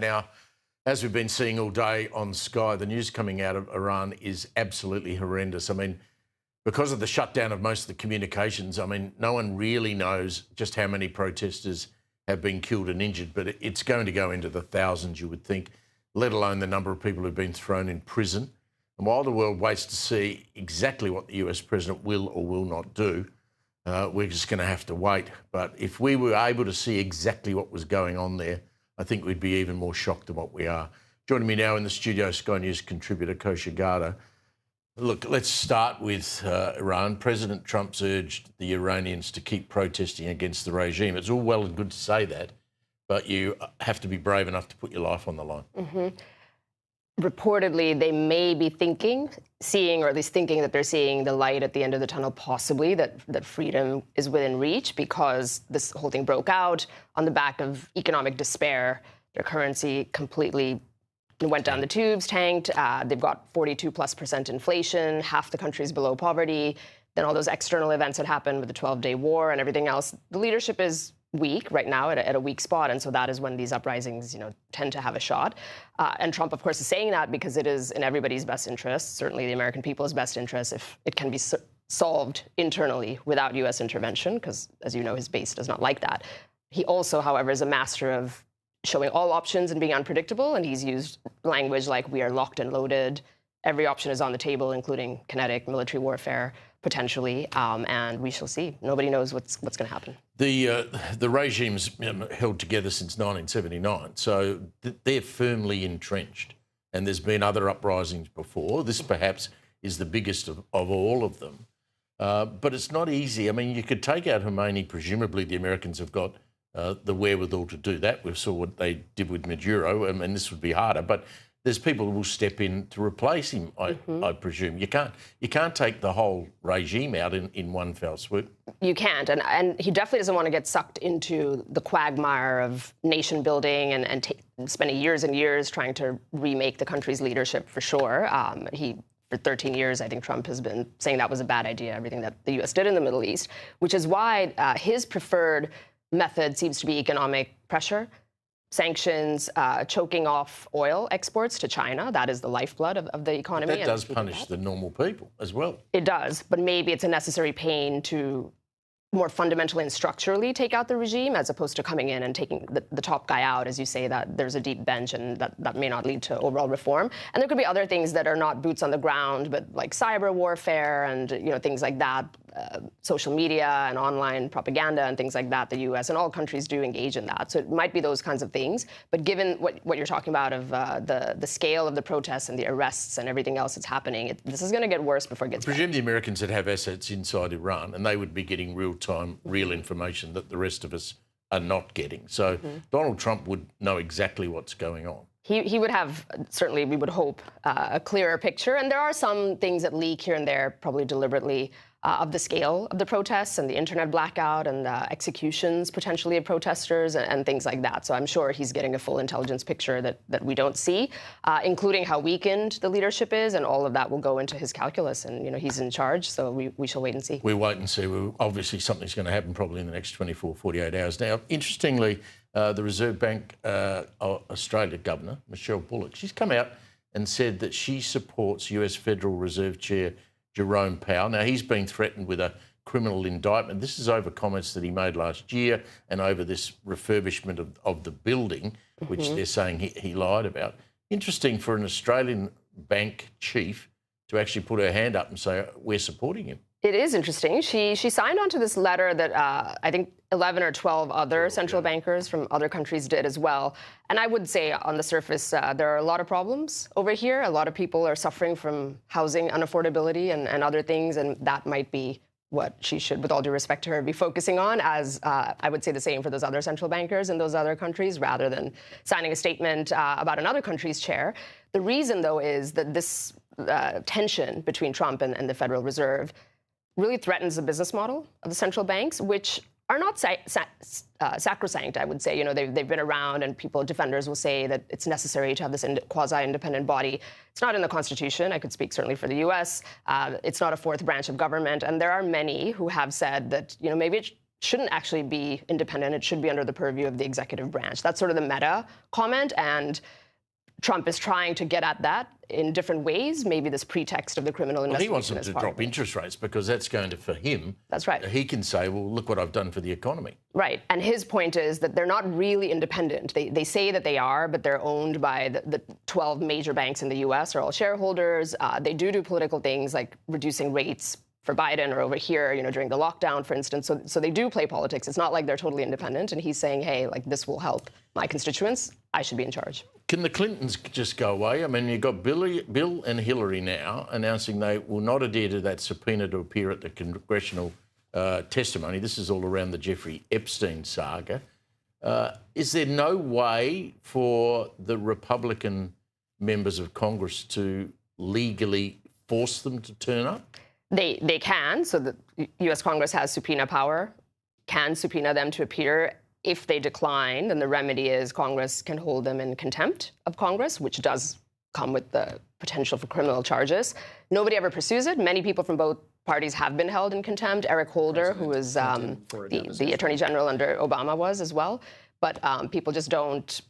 Now, as we've been seeing all day on Sky, the news coming out of Iran is absolutely horrendous. I mean, because of the shutdown of most of the communications, I mean, no one really knows just how many protesters have been killed and injured, but it's going to go into the thousands, you would think, let alone the number of people who've been thrown in prison. And while the world waits to see exactly what the US president will or will not do, we're just going to have to wait. But if we were able to see exactly what was going on there, I think we'd be even more shocked than what we are. Joining me now in the studio, Sky News contributor Kosha Gada. Look, let's start with Iran. President Trump's urged the Iranians to keep protesting against the regime. It's all well and good to say that, but you have to be brave enough to put your life on the line. Mm-hmm. Reportedly, they may be seeing, or at least thinking that they're seeing the light at the end of the tunnel, possibly, that freedom is within reach, because this whole thing broke out on the back of economic despair. Their currency completely went down the tubes, tanked. They've got 42+% inflation. Half the country's below poverty. Then all those external events that happened with the 12-day war and everything else. The leadership is weak right now, at a weak spot, and so that is when these uprisings, tend to have a shot. And Trump, of course, is saying that because it is in everybody's best interest, certainly the American people's best interest, if it can be solved internally without U.S. intervention, because, as you know, his base does not like that. He also, however, is a master of showing all options and being unpredictable, and he's used language like, we are locked and loaded. Every option is on the table, including kinetic military warfare, potentially, and we shall see. Nobody knows what's going to happen. The regime's held together since 1979, so they're firmly entrenched, and there's been other uprisings before. This perhaps is the biggest of all of them, but it's not easy. I mean, you could take out Khomeini. Presumably the Americans have got the wherewithal to do that. We saw what they did with Maduro, and this would be harder, but there's people who will step in to replace him, I presume. You can't take the whole regime out in one fell swoop. You can't, and he definitely doesn't want to get sucked into the quagmire of nation building and spending years and years trying to remake the country's leadership, for sure. For 13 years, I think Trump has been saying that was a bad idea, everything that the U.S. did in the Middle East, which is why his preferred method seems to be economic pressure. Sanctions, choking off oil exports to China. That is the lifeblood of the economy. But that does punish the normal people as well. It does, but maybe it's a necessary pain to more fundamentally and structurally take out the regime, as opposed to coming in and taking the top guy out, as you say, that there's a deep bench and that may not lead to overall reform. And there could be other things that are not boots on the ground, but like cyber warfare and things like that, social media and online propaganda and things like that. The U.S. and all countries do engage in that. So it might be those kinds of things. But given what you're talking about of the scale of the protests and the arrests and everything else that's happening, this is going to get worse before it gets better. I presume the Americans would have assets inside Iran, and they would be getting real information that the rest of us are not getting. So Donald Trump would know exactly what's going on. He would have, certainly we would hope, a clearer picture. And there are some things that leak here and there, probably deliberately, of the scale of the protests and the internet blackout and executions potentially of protesters and things like that. So I'm sure he's getting a full intelligence picture that we don't see, including how weakened the leadership is, and all of that will go into his calculus. And, he's in charge, so we shall wait and see. We wait and see. Obviously, something's going to happen probably in the next 24, 48 hours. Now, interestingly, the Reserve Bank Australia Governor, Michelle Bullock, she's come out and said that she supports US Federal Reserve Chair Jerome Powell. Now, he's been threatened with a criminal indictment. This is over comments that he made last year and over this refurbishment of the building, which they're saying he lied about. Interesting for an Australian bank chief to actually put her hand up and say, we're supporting him. It is interesting. She signed on to this letter that I think 11 or 12 other central bankers from other countries did as well. And I would say on the surface, there are a lot of problems over here. A lot of people are suffering from housing unaffordability and other things, and that might be what she should, with all due respect to her, be focusing on, as I would say the same for those other central bankers in those other countries, rather than signing a statement about another country's chair. The reason, though, is that this tension between Trump and the Federal Reserve really threatens the business model of the central banks, which are not sacrosanct, I would say. They've been around, and defenders will say that it's necessary to have this quasi-independent body. It's not in the Constitution. I could speak certainly for the U.S. It's not a fourth branch of government. And there are many who have said that, maybe it shouldn't actually be independent. It should be under the purview of the executive branch. That's sort of the meta comment, and Trump is trying to get at that in different ways, maybe this pretext of the criminal investigation. He wants them to drop interest rates because that's going to, for him, that's right. He can say, well, look what I've done for the economy. Right. And his point is that they're not really independent. They say that they are, but they're owned by the 12 major banks in the U.S. are all shareholders. They do political things like reducing rates for Biden or over here, during the lockdown, for instance. So they do play politics. It's not like they're totally independent. And he's saying, hey, like, this will help my constituents. I should be in charge. Can the Clintons just go away? I mean, you've got Bill and Hillary now announcing they will not adhere to that subpoena to appear at the congressional testimony. This is all around the Jeffrey Epstein saga. Is there no way for the Republican members of Congress to legally force them to turn up? They can. So the U.S. Congress has subpoena power, can subpoena them to appear. If they decline, then the remedy is Congress can hold them in contempt of Congress, which does come with the potential for criminal charges. Nobody ever pursues it. Many people from both parties have been held in contempt. Eric Holder, who was the Attorney General under Obama, was as well. But people just don't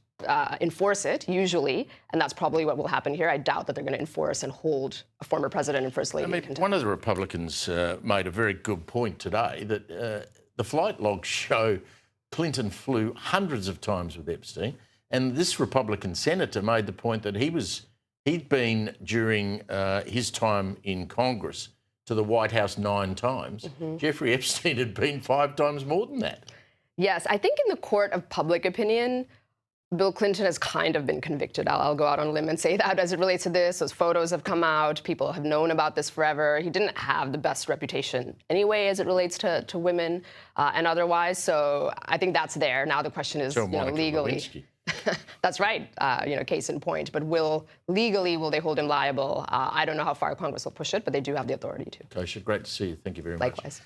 enforce it, usually, and that's probably what will happen here. I doubt that they're going to enforce and hold a former president and first lady in contempt. One of the Republicans made a very good point today that the flight logs show Clinton flew hundreds of times with Epstein, and this Republican senator made the point that he'd been during his time in Congress to the White House 9 times. Mm-hmm. Jeffrey Epstein had been 5 times more than that. Yes, I think in the court of public opinion, Bill Clinton has kind of been convicted. I'll go out on a limb and say that as it relates to this. Those photos have come out. People have known about this forever. He didn't have the best reputation anyway as it relates to women and otherwise. So I think that's there. Now the question is, legally. That's right. Case in point. But will they hold him liable? I don't know how far Congress will push it, but they do have the authority to. Kosha, great to see you. Thank you very much. Likewise.